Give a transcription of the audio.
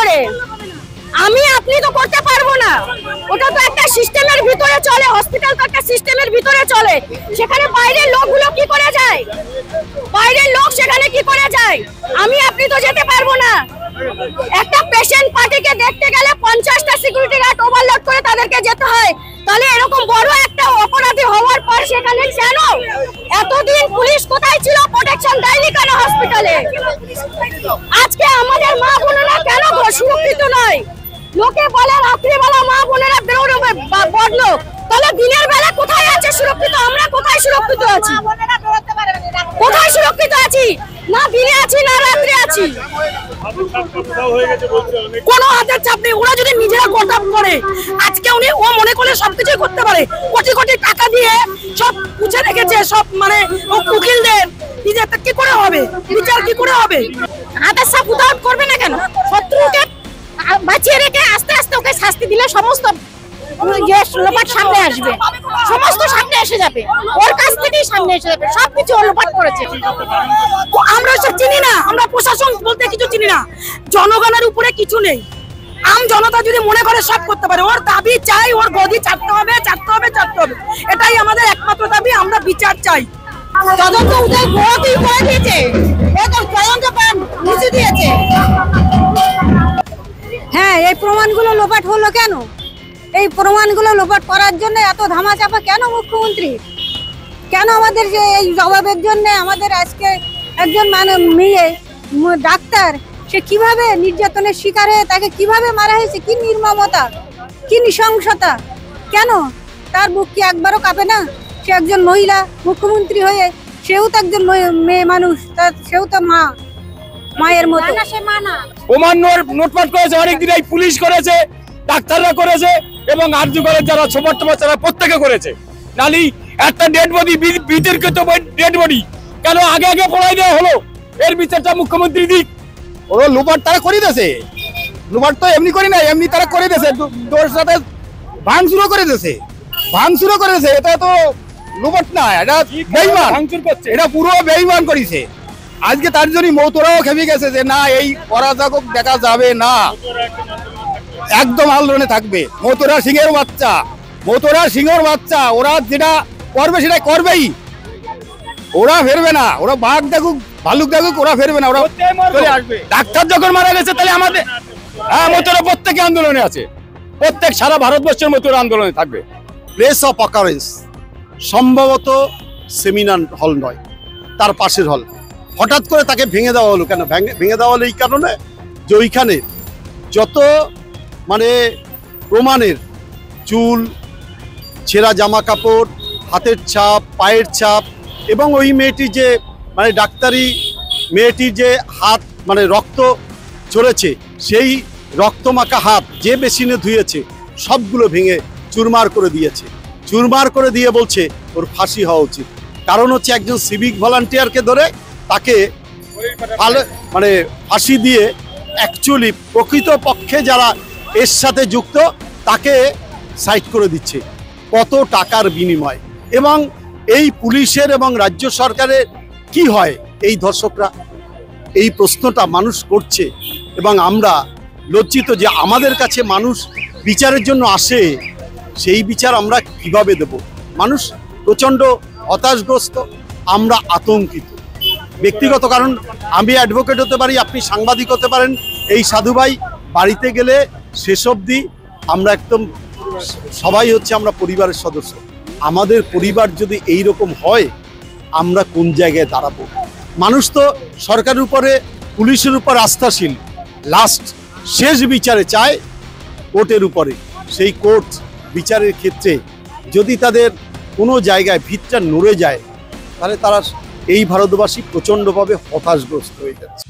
করে? আমি আপনি তো করতে পারবো না, ওটা তো একটা সিস্টেমের ভিতরে চলে, হসপিটাল তো একটা সিস্টেমের ভিতরে চলে। সেখানে বাইরের লোকগুলো কি করে যায়? বাইরের লোক সেখানে কি করে যায়? আমি আপনি তো যেতে পারবো না। একটা পেশেন্ট পার্টিকে দেখতে গেলে 50টা সিকিউরিটি গার্ড ওভারলোড করে তাদেরকে যেতে হয়। তাহলে এরকম বড় একটা অপরাধী হওয়ার পর সেখানে কেন এতদিন পুলিশ কোথায় ছিল? প্রোটেকশন দেয়নি কেন হসপিটালে? আজকে আমাদের মা বোনেরা কেন সুরক্ষিত নয়? লোকে বলে রাত্রিবেলা মা বোনেরা বেরোবে বদলো, তাহলে দিনের বেলা কোথায় আছে সুরক্ষিত? আমরা কোথায় সুরক্ষিত আছি? কোথায় সুরক্ষিত আছি? না দিনে আছি না রাত্রে আছি। কোনো হাতের চাপ নেই। ওরা যদি নিজেরা গোটাপ করে, আজকে উনি ও মনে করলে সবকিছুই করতে পারে। কোটি কোটি টাকা দিয়ে সব পুছে রেখেছে, সব মানে উকিলদের নিজের কি করে হবে? বিচার কি করে হবে? হাতের চাপ উদাহরণ করবে না কেন? শত্রুকে বাঁচিয়ে রেখে আস্তে আস্তে ওকে শাস্তি দিলে সমস্ত লোপাট সামনে আসবে, সমস্ত সামনে এসে যাবে, ওর কাছ থেকেই সামনে এসে যাবে। সবকিছু লোপাট করেছে। আমরা সব চিনি না, আমরা প্রশাসন বলতে কিছু চিনি না। জনগণের উপরে কিছু নেই। আম জনতা যদি মনে করে সব করতে পারে, ওর দাবি চাই, ওর গদি ছাড়তে হবে, ছাড়তে হবে, ছাড়তে হবে। এটাই আমাদের একমাত্র দাবি। আমরা বিচার চাই। তদন্ত উদয় গোয়াতেই করে দিয়েছে, তদন্ত মুছে দিয়েছে। হ্যাঁ, এই প্রমাণগুলো লোপাট হলো কেন? এই প্রমাণগুলো লোপাট করার জন্য এত ধামাচাপা কেন মুখ্যমন্ত্রী? কেন আমাদের যে এই জবাবের জন্য আমাদের আজকে একজন মেয়ে ডাক্তার, সে কিভাবে নির্যাতনের শিকার হয়ে তাকে কিভাবে মারা হয়েছে, কি নির্মমতা, কি নৃশংসতা! কেন তার বুক কি একবারও কাঁপে না? সে একজন মহিলা, মুখ্যমন্ত্রী হয়ে সেও তো একজন মেয়ে মানুষ, সেও তো মা, মায়ের মতো। নোটপাট করেছে অনেকদিন, এই পুলিশ করেছে, ডাক্তাররা করেছে, এবং আরজিকরের যারা ছোট তারা প্রত্যেকে করেছে। নালি একটা ডেড বডি, বিতর্কিত ডেড বডি কেন আগে আগে পড়াই দেওয়া হলো? এর বিচারটা মুখ্যমন্ত্রী দিক। ওরা লোপাট তারা করে দিয়েছে। লোপাট তো এমনি করি না, এমনি তারা করে দিয়েছে, তোর সাথে ভাঙচুরও করে দিয়েছে, ভাঙচুরও করে দিয়েছে। এটা তো লোপাট না, এটা বেঈমান, এটা পুরো বেঈমান করেছে। আজকে তার জন্য মৌতরাও খেপে গেছে যে না, এই অরাজক দেখা যাবে না, একদম আন্দোলনে থাকবে। মৌতরা সিংহের বাচ্চা, মৌতরা সিংহের বাচ্চা, ওরা যেটা করবে সেটা করবেই, ওরা ফেরবে না। ওরা বাঘ দেখুক, ভালুক দেখুক, ওরা ফেরবে না, ওরা চলে আসবে। ডাক্তার যখন মারা গেছে, তাহলে আমাদের মৌতরা প্রত্যেকে আন্দোলনে আছে, প্রত্যেক সারা ভারতবর্ষের মৌতরা আন্দোলনে থাকবে। প্লেস অফ অকারেন্স সম্ভবত সেমিনার হল নয়, তার পাশের হল। হঠাৎ করে তাকে ভেঙে দেওয়া হলো কেন? ভেঙে দেওয়া হলো এই কারণে যে ওইখানে যত মানে প্রমাণের চুল, ছেঁড়া জামা কাপড়, হাতের ছাপ, পায়ের ছাপ, এবং ওই মেয়েটির যে মানে ডাক্তারি মেয়েটির যে হাত মানে রক্ত ঝরেছে, সেই রক্তমাখা হাত যে বেসিনে ধুয়েছে সবগুলো ভেঙে চুরমার করে দিয়েছে। চুরমার করে দিয়ে বলছে ওর ফাঁসি হওয়া উচিত। কারণ হচ্ছে একজন সিভিক ভলান্টিয়ারকে ধরে তাকে মানে ফাঁসি দিয়ে অ্যাকচুয়ালি প্রকৃত পক্ষে যারা এর সাথে যুক্ত তাকে সাইড করে দিচ্ছে কত টাকার বিনিময়। এবং এই পুলিশের এবং রাজ্য সরকারের কি হয় এই ধর্ষকরা? এই প্রশ্নটা মানুষ করছে, এবং আমরা লজ্জিত যে আমাদের কাছে মানুষ বিচারের জন্য আসে, সেই বিচার আমরা কিভাবে দেব? মানুষ প্রচণ্ড হতাশগ্রস্ত, আমরা আতঙ্কিত ব্যক্তিগত। কারণ আমি অ্যাডভোকেট হতে পারি, আপনি সাংবাদিক হতে পারেন, এই সাধু ভাই বাড়িতে গেলে শেষ অবধি আমরা একদম সবাই হচ্ছে আমরা পরিবারের সদস্য। আমাদের পরিবার যদি এই রকম হয়, আমরা কোন জায়গায় দাঁড়াবো? মানুষ তো সরকারের উপরে, পুলিশের উপর আস্থাশীল, লাস্ট শেষ বিচারে চায় কোর্টের উপরে। সেই কোর্ট বিচারের ক্ষেত্রে যদি তাদের কোনো জায়গায় ভিতটা নড়ে যায়, তাহলে তারা এই ভারতবাসী প্রচণ্ডভাবে হতাশগ্রস্ত হয়ে যাচ্ছে।